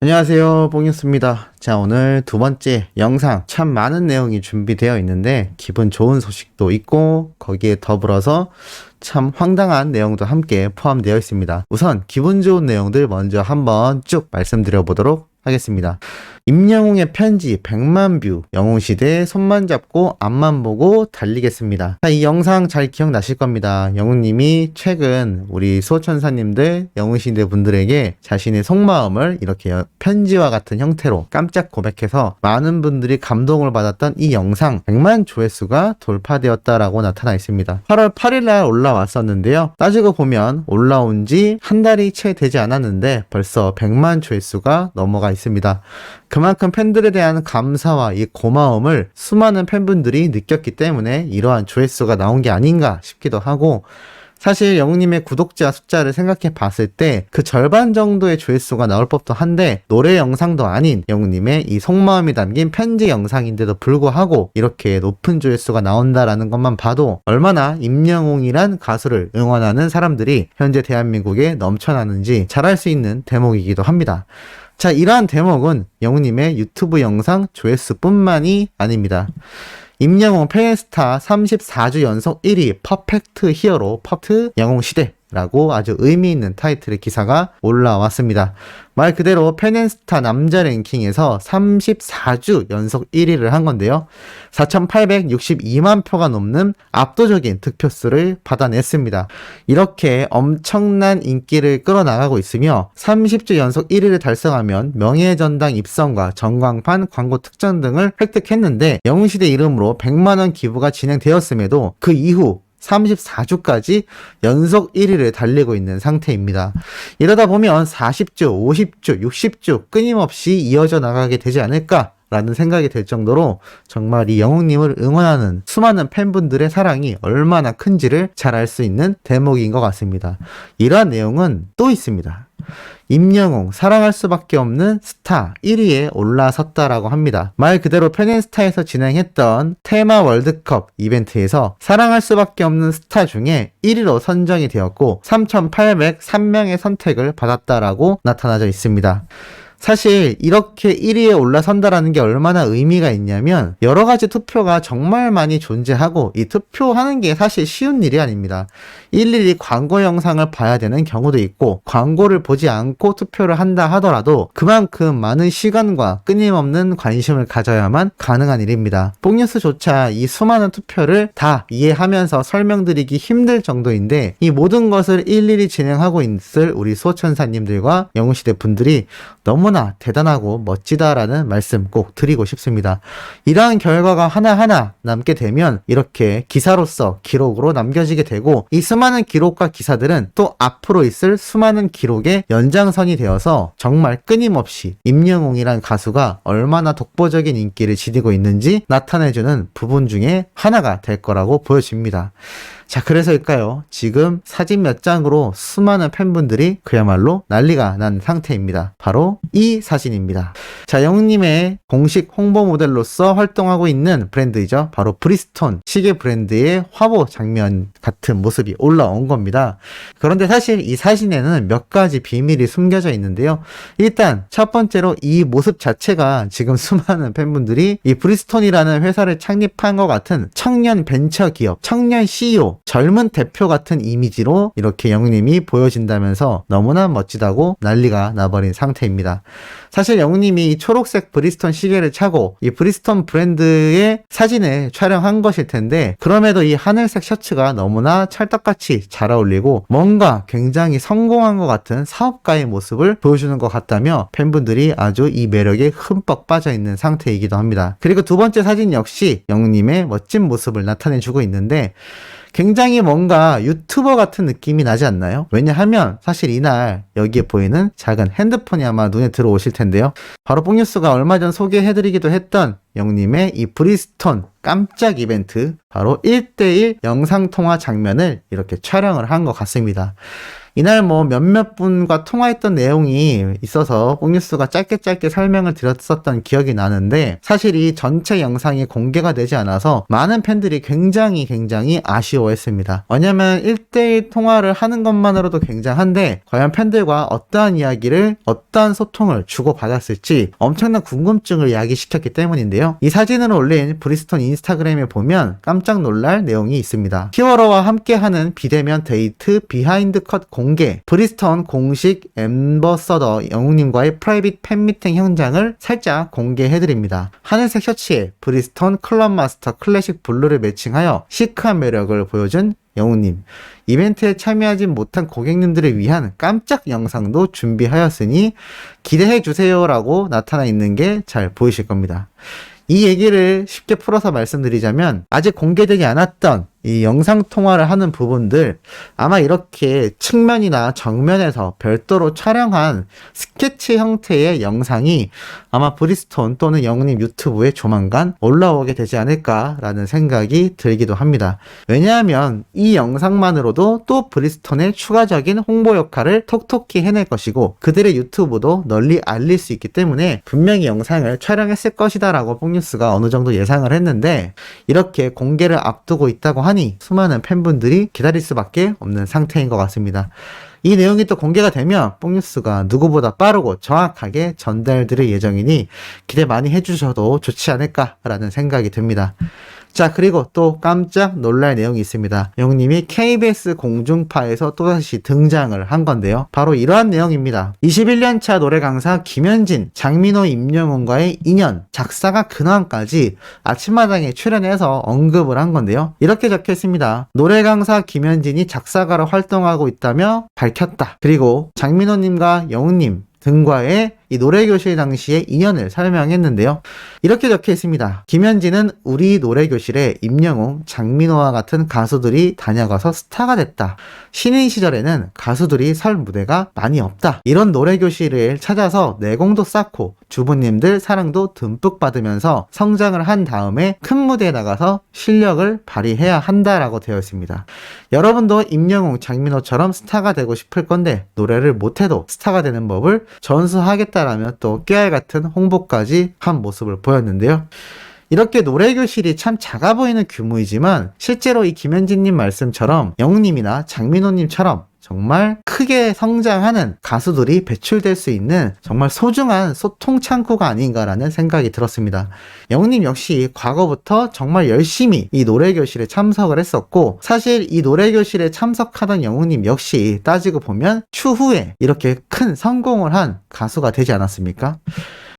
안녕하세요, 뽕뉴스입니다. 자, 오늘 두 번째 영상 참 많은 내용이 준비되어 있는데 기분 좋은 소식도 있고 거기에 더불어서 참 황당한 내용도 함께 포함되어 있습니다. 우선 기분 좋은 내용들 먼저 한번 쭉 말씀드려 보도록 하겠습니다. 임영웅의 편지 100만 뷰, 영웅시대 손만 잡고 앞만 보고 달리겠습니다. 자, 이 영상 잘 기억나실 겁니다. 영웅님이 최근 우리 수호천사님들, 영웅시대 분들에게 자신의 속마음을 이렇게 편지와 같은 형태로 깜짝 고백해서 많은 분들이 감동을 받았던 이 영상 100만 조회수가 돌파되었다라고 나타나 있습니다. 8월 8일날 올라왔었는데요. 따지고 보면 올라온 지 한 달이 채 되지 않았는데 벌써 100만 조회수가 넘어가 있습니다. 그만큼 팬들에 대한 감사와 이 고마움을 수많은 팬분들이 느꼈기 때문에 이러한 조회수가 나온 게 아닌가 싶기도 하고, 사실 영웅님의 구독자 숫자를 생각해 봤을 때 그 절반 정도의 조회수가 나올 법도 한데, 노래 영상도 아닌 영웅님의 이 속마음이 담긴 편지 영상인데도 불구하고 이렇게 높은 조회수가 나온다라는 것만 봐도 얼마나 임영웅이란 가수를 응원하는 사람들이 현재 대한민국에 넘쳐나는지 잘 알 수 있는 대목이기도 합니다. 자, 이러한 대목은 영웅님의 유튜브 영상 조회수뿐만이 아닙니다. 임영웅 페스타 34주 연속 1위 퍼펙트 히어로 퍼펙트 영웅시대라고 아주 의미 있는 타이틀의 기사가 올라왔습니다. 말 그대로 페넨스타 남자 랭킹에서 34주 연속 1위를 한 건데요. 4,862만 표가 넘는 압도적인 득표수를 받아냈습니다. 이렇게 엄청난 인기를 끌어나가고 있으며 30주 연속 1위를 달성하면 명예전당 입성과 전광판 광고 특전 등을 획득했는데, 영웅시대 이름으로 100만원 기부가 진행되었음에도 그 이후 34주까지 연속 1위를 달리고 있는 상태입니다. 이러다 보면 40주, 50주, 60주 끊임없이 이어져 나가게 되지 않을까 라는 생각이 들 정도로 정말 이 영웅님을 응원하는 수많은 팬분들의 사랑이 얼마나 큰지를 잘 알 수 있는 대목인 것 같습니다. 이러한 내용은 또 있습니다. 임영웅 사랑할 수밖에 없는 스타 1위에 올라섰다라고 합니다. 말 그대로 페넨스타에서 진행했던 테마 월드컵 이벤트에서 사랑할 수밖에 없는 스타 중에 1위로 선정이 되었고 3,803명의 선택을 받았다라고 나타나져 있습니다. 사실 이렇게 1위에 올라선다라는 게 얼마나 의미가 있냐면, 여러 가지 투표가 정말 많이 존재하고 이 투표하는 게 사실 쉬운 일이 아닙니다. 일일이 광고 영상을 봐야 되는 경우도 있고, 광고를 보지 않고 투표를 한다 하더라도 그만큼 많은 시간과 끊임없는 관심을 가져야만 가능한 일입니다. 뽕뉴스조차 이 수많은 투표를 다 이해하면서 설명드리기 힘들 정도인데, 이 모든 것을 일일이 진행하고 있을 우리 수호천사님들과 영웅시대 분들이 너무나 대단하고 멋지다라는 말씀 꼭 드리고 싶습니다. 이러한 결과가 하나하나 남게 되면 이렇게 기사로서 기록으로 남겨지게 되고, 이 수많은 기록과 기사들은 또 앞으로 있을 수많은 기록의 연장선이 되어서 정말 끊임없이 임영웅이란 가수가 얼마나 독보적인 인기를 지니고 있는지 나타내주는 부분 중에 하나가 될 거라고 보여집니다. 자, 그래서일까요? 지금 사진 몇 장으로 수많은 팬분들이 그야말로 난리가 난 상태입니다. 바로 이 사진입니다. 자, 영웅님의 공식 홍보 모델로서 활동하고 있는 브랜드이죠. 바로 브리스톤 시계 브랜드의 화보 장면 같은 모습이 올라온 겁니다. 그런데 사실 이 사진에는 몇 가지 비밀이 숨겨져 있는데요. 일단 첫 번째로 이 모습 자체가 지금 수많은 팬분들이 이 브리스톤이라는 회사를 창립한 것 같은 청년 벤처 기업, 청년 CEO, 젊은 대표 같은 이미지로 이렇게 영웅님이 보여진다면서 너무나 멋지다고 난리가 나버린 상태입니다. 사실 영웅님이 이 초록색 브리스톤 시계를 차고 이 브리스톤 브랜드의 사진을 촬영한 것일 텐데, 그럼에도 이 하늘색 셔츠가 너무나 찰떡같이 잘 어울리고 뭔가 굉장히 성공한 것 같은 사업가의 모습을 보여주는 것 같다며 팬분들이 아주 이 매력에 흠뻑 빠져있는 상태이기도 합니다. 그리고 두 번째 사진 역시 영웅님의 멋진 모습을 나타내주고 있는데, 굉장히 뭔가 유튜버 같은 느낌이 나지 않나요? 왜냐하면 사실 이날 여기에 보이는 작은 핸드폰이 아마 눈에 들어오실 텐데요. 바로 뽕뉴스가 얼마 전 소개해드리기도 했던 영님의 이 브리스톤 깜짝 이벤트, 바로 1대1 영상통화 장면을 이렇게 촬영을 한 것 같습니다. 이날 뭐 몇몇 분과 통화했던 내용이 있어서 뽕뉴스가 짧게 설명을 드렸었던 기억이 나는데, 사실 이 전체 영상이 공개가 되지 않아서 많은 팬들이 굉장히 아쉬워했습니다. 왜냐면 1대1 통화를 하는 것만으로도 굉장한데 과연 팬들과 어떠한 이야기를, 어떠한 소통을 주고받았을지 엄청난 궁금증을 야기시켰기 때문인데요. 이 사진을 올린 브리스톤 인스타그램에 보면 깜짝 놀랄 내용이 있습니다. 히어로와 함께하는 비대면 데이트 비하인드 컷 공개, 브리스톤 공식 앰버서더 영웅님과의 프라이빗 팬미팅 현장을 살짝 공개해드립니다. 하늘색 셔츠에 브리스톤 클럽 마스터 클래식 블루를 매칭하여 시크한 매력을 보여준 영웅님. 이벤트에 참여하지 못한 고객님들을 위한 깜짝 영상도 준비하였으니 기대해주세요 라고 나타나 있는 게 잘 보이실 겁니다. 이 얘기를 쉽게 풀어서 말씀드리자면, 아직 공개되지 않았던 이 영상통화를 하는 부분들, 아마 이렇게 측면이나 정면에서 별도로 촬영한 스케치 형태의 영상이 아마 브리스톤 또는 영웅님 유튜브에 조만간 올라오게 되지 않을까라는 생각이 들기도 합니다. 왜냐하면 이 영상만으로도 또 브리스톤의 추가적인 홍보 역할을 톡톡히 해낼 것이고 그들의 유튜브도 널리 알릴 수 있기 때문에 분명히 영상을 촬영했을 것이다 라고 뽕뉴스가 어느 정도 예상을 했는데, 이렇게 공개를 앞두고 있다고 하니 수많은 팬분들이 기다릴 수밖에 없는 상태인 것 같습니다. 이 내용이 또 공개가 되면 뽕뉴스가 누구보다 빠르고 정확하게 전달드릴 예정이니 기대 많이 해주셔도 좋지 않을까라는 생각이 듭니다. 자, 그리고 또 깜짝 놀랄 내용이 있습니다. 영웅님이 KBS 공중파에서 또다시 등장을 한 건데요. 바로 이러한 내용입니다. 21년차 노래 강사 김현진, 장민호, 임영웅과의 인연, 작사가 근황까지 아침마당에 출연해서 언급을 한 건데요. 이렇게 적혀 있습니다. 노래 강사 김현진이 작사가로 활동하고 있다며 밝혔다. 그리고 장민호님과 영웅님 등과의 이 노래교실 당시의 인연을 설명했는데요. 이렇게 적혀 있습니다. 김현진은 우리 노래교실에 임영웅, 장민호와 같은 가수들이 다녀가서 스타가 됐다. 신인 시절에는 가수들이 설 무대가 많이 없다. 이런 노래교실을 찾아서 내공도 쌓고 주부님들 사랑도 듬뿍 받으면서 성장을 한 다음에 큰 무대에 나가서 실력을 발휘해야 한다라고 되어 있습니다. 여러분도 임영웅, 장민호처럼 스타가 되고 싶을 건데 노래를 못해도 스타가 되는 법을 전수하겠다 라며 또 깨알 같은 홍보까지 한 모습을 보였는데요. 이렇게 노래교실이 참 작아 보이는 규모이지만 실제로 이 김현진님 말씀처럼 영웅님이나 장민호님처럼 정말 크게 성장하는 가수들이 배출될 수 있는 정말 소중한 소통 창구가 아닌가라는 생각이 들었습니다. 영웅님 역시 과거부터 정말 열심히 이 노래교실에 참석을 했었고, 사실 이 노래교실에 참석하던 영웅님 역시 따지고 보면 추후에 이렇게 큰 성공을 한 가수가 되지 않았습니까?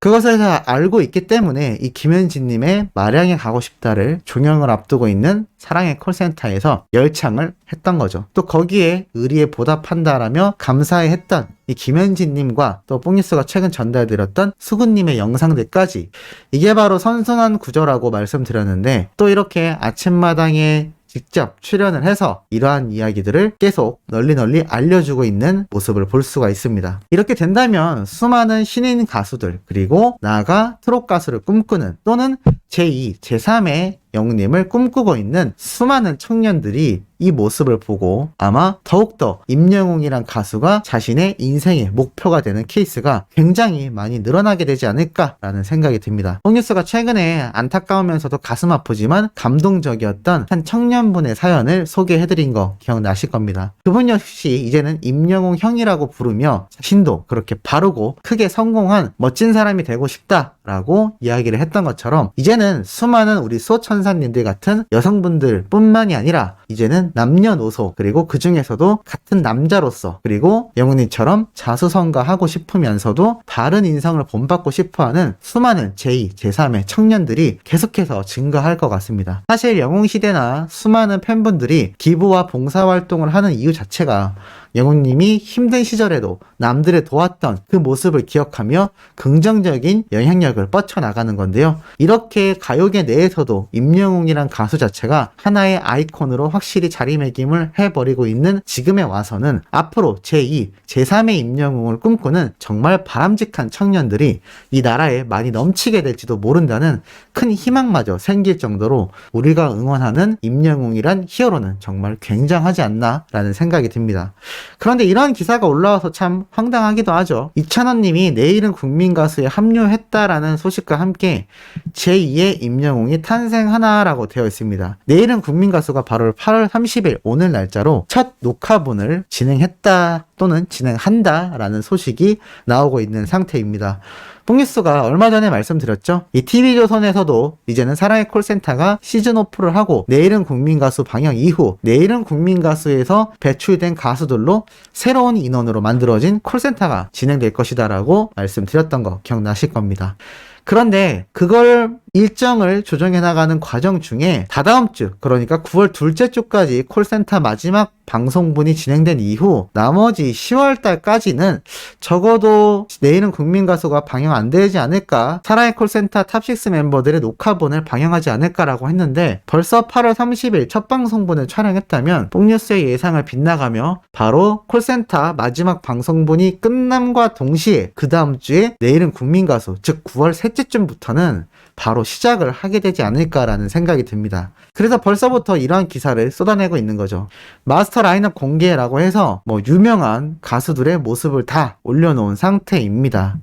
그것을 다 알고 있기 때문에 이 김현진님의 마량에 가고 싶다를 종영을 앞두고 있는 사랑의 콜센터에서 열창을 했던 거죠. 또 거기에 의리에 보답한다라며 감사해 했던 이 김현진님과 또 뽕뉴스가 최근 전달드렸던 수근님의 영상들까지, 이게 바로 선순환 구조라고 말씀드렸는데, 또 이렇게 아침마당에 직접 출연을 해서 이러한 이야기들을 계속 널리 알려주고 있는 모습을 볼 수가 있습니다. 이렇게 된다면 수많은 신인 가수들, 그리고 나아가 트롯 가수를 꿈꾸는 또는 제2, 제3의 영웅님을 꿈꾸고 있는 수많은 청년들이 이 모습을 보고 아마 더욱더 임영웅이란 가수가 자신의 인생의 목표가 되는 케이스가 굉장히 많이 늘어나게 되지 않을까라는 생각이 듭니다. 뽕뉴스가 최근에 안타까우면서도 가슴 아프지만 감동적이었던 한 청년분의 사연을 소개해드린 거 기억나실 겁니다. 그분 역시 이제는 임영웅 형이라고 부르며 자신도 그렇게 바르고 크게 성공한 멋진 사람이 되고 싶다라고 이야기를 했던 것처럼, 이제는 수많은 우리 수호천사님들 같은 여성분들 뿐만이 아니라 이제는 남녀노소, 그리고 그 중에서도 같은 남자로서, 그리고 영웅님처럼 자수성가하고 싶으면서도 바른 인성을 본받고 싶어하는 수많은 제2, 제3의 청년들이 계속해서 증가할 것 같습니다. 사실 영웅시대나 수많은 팬분들이 기부와 봉사활동을 하는 이유 자체가 영웅님이 힘든 시절에도 남들을 도왔던 그 모습을 기억하며 긍정적인 영향력을 뻗쳐나가는 건데요. 이렇게 가요계 내에서도 임영웅이란 가수 자체가 하나의 아이콘으로 확실히 자리매김을 해버리고 있는 지금에 와서는 앞으로 제2, 제3의 임영웅을 꿈꾸는 정말 바람직한 청년들이 이 나라에 많이 넘치게 될지도 모른다는 큰 희망마저 생길 정도로 우리가 응원하는 임영웅이란 히어로는 정말 굉장하지 않나라는 생각이 듭니다. 그런데 이런 기사가 올라와서 참 황당하기도 하죠. 이찬원님이 내일은 국민가수에 합류했다라는 소식과 함께 제2의 임영웅이 탄생하나라고 되어 있습니다. 내일은 국민가수가 바로 8월 30일 오늘 날짜로 첫 녹화분을 진행했다 또는 진행한다라는 소식이 나오고 있는 상태입니다. 뽕뉴스가 얼마 전에 말씀드렸죠. 이 TV조선에서도 이제는 사랑의 콜센터가 시즌 오프를 하고 내일은 국민가수 방영 이후 내일은 국민가수에서 배출된 가수들로 새로운 인원으로 만들어진 콜센터가 진행될 것이다 라고 말씀드렸던 거 기억나실 겁니다. 그런데 그걸 일정을 조정해 나가는 과정 중에 다다음 주, 그러니까 9월 둘째 주까지 콜센터 마지막 방송분이 진행된 이후 나머지 10월 달까지는 적어도 내일은 국민가수가 방영 안 되지 않을까, 사랑의 콜센터 탑6 멤버들의 녹화분을 방영하지 않을까라고 했는데 벌써 8월 30일 첫 방송분을 촬영했다면 뽕뉴스의 예상을 빗나가며 바로 콜센터 마지막 방송분이 끝남과 동시에 그 다음 주에 내일은 국민가수, 즉 9월 셋째 주부터는 바로 시작을 하게 되지 않을까라는 생각이 듭니다. 그래서 벌써부터 이러한 기사를 쏟아내고 있는 거죠. 마스터 라인업 공개라고 해서 유명한 가수들의 모습을 다 올려놓은 상태입니다.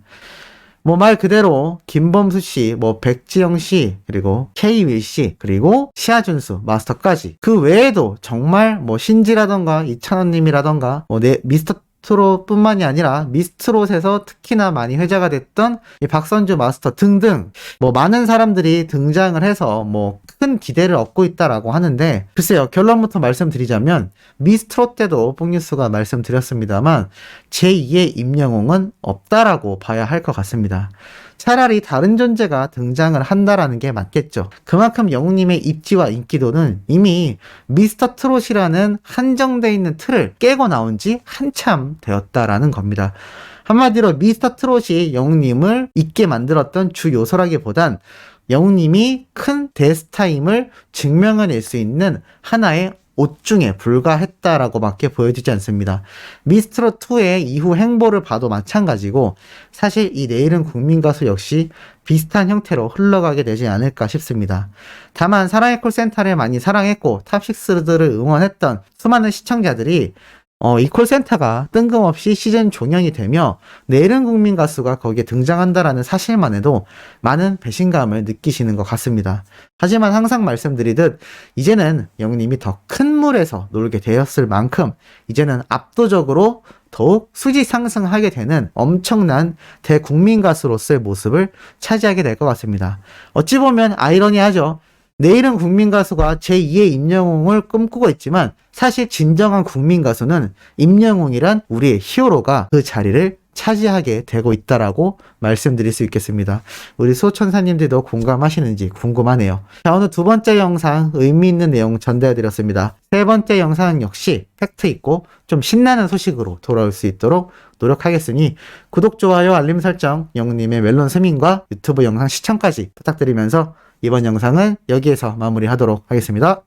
말 그대로 김범수 씨, 백지영 씨, 그리고 K-윌 씨, 그리고 시아준수, 마스터까지 그 외에도 정말 신지라던가 이찬원 님이라던가 미스터 트롯뿐만이 아니라 미스트롯에서 특히나 많이 회자가 됐던 이 박선주 마스터 등등 많은 사람들이 등장을 해서 큰 기대를 얻고 있다라고 하는데, 글쎄요, 결론부터 말씀드리자면 미스트롯 때도 뽕뉴스가 말씀드렸습니다만 제2의 임영웅은 없다라고 봐야 할 것 같습니다. 차라리 다른 존재가 등장을 한다라는 게 맞겠죠. 그만큼 영웅님의 입지와 인기도는 이미 미스터 트롯이라는 한정되어 있는 틀을 깨고 나온 지 한참 되었다라는 겁니다. 한마디로 미스터 트롯이 영웅님을 있게 만들었던 주 요소라기보단 영웅님이 큰 데스타임을 증명해낼 수 있는 하나의 옷 중에 불과했다라고 밖에 보여지지 않습니다. 미스트롯2의 이후 행보를 봐도 마찬가지고 사실 이 내일은 국민가수 역시 비슷한 형태로 흘러가게 되지 않을까 싶습니다. 다만 사랑의 콜센터를 많이 사랑했고 탑6들을 응원했던 수많은 시청자들이 이 콜센터가 뜬금없이 시즌 종영이 되며 내일은 국민가수가 거기에 등장한다라는 사실만 해도 많은 배신감을 느끼시는 것 같습니다. 하지만 항상 말씀드리듯 이제는 영웅님이 더 큰 물에서 놀게 되었을 만큼 이제는 압도적으로 더욱 수지 상승하게 되는 엄청난 대국민 가수로서의 모습을 차지하게 될 것 같습니다. 어찌 보면 아이러니하죠. 내일은 국민가수가 제2의 임영웅을 꿈꾸고 있지만 사실 진정한 국민가수는 임영웅이란 우리의 히어로가 그 자리를 차지하게 되고 있다라고 말씀드릴 수 있겠습니다. 우리 소천사님들도 공감하시는지 궁금하네요. 자, 오늘 두 번째 영상 의미 있는 내용 전달해드렸습니다. 세 번째 영상 역시 팩트 있고 좀 신나는 소식으로 돌아올 수 있도록 노력하겠으니 구독, 좋아요, 알림 설정, 영웅님의 멜론 스밍과 유튜브 영상 시청까지 부탁드리면서 이번 영상은 여기에서 마무리하도록 하겠습니다.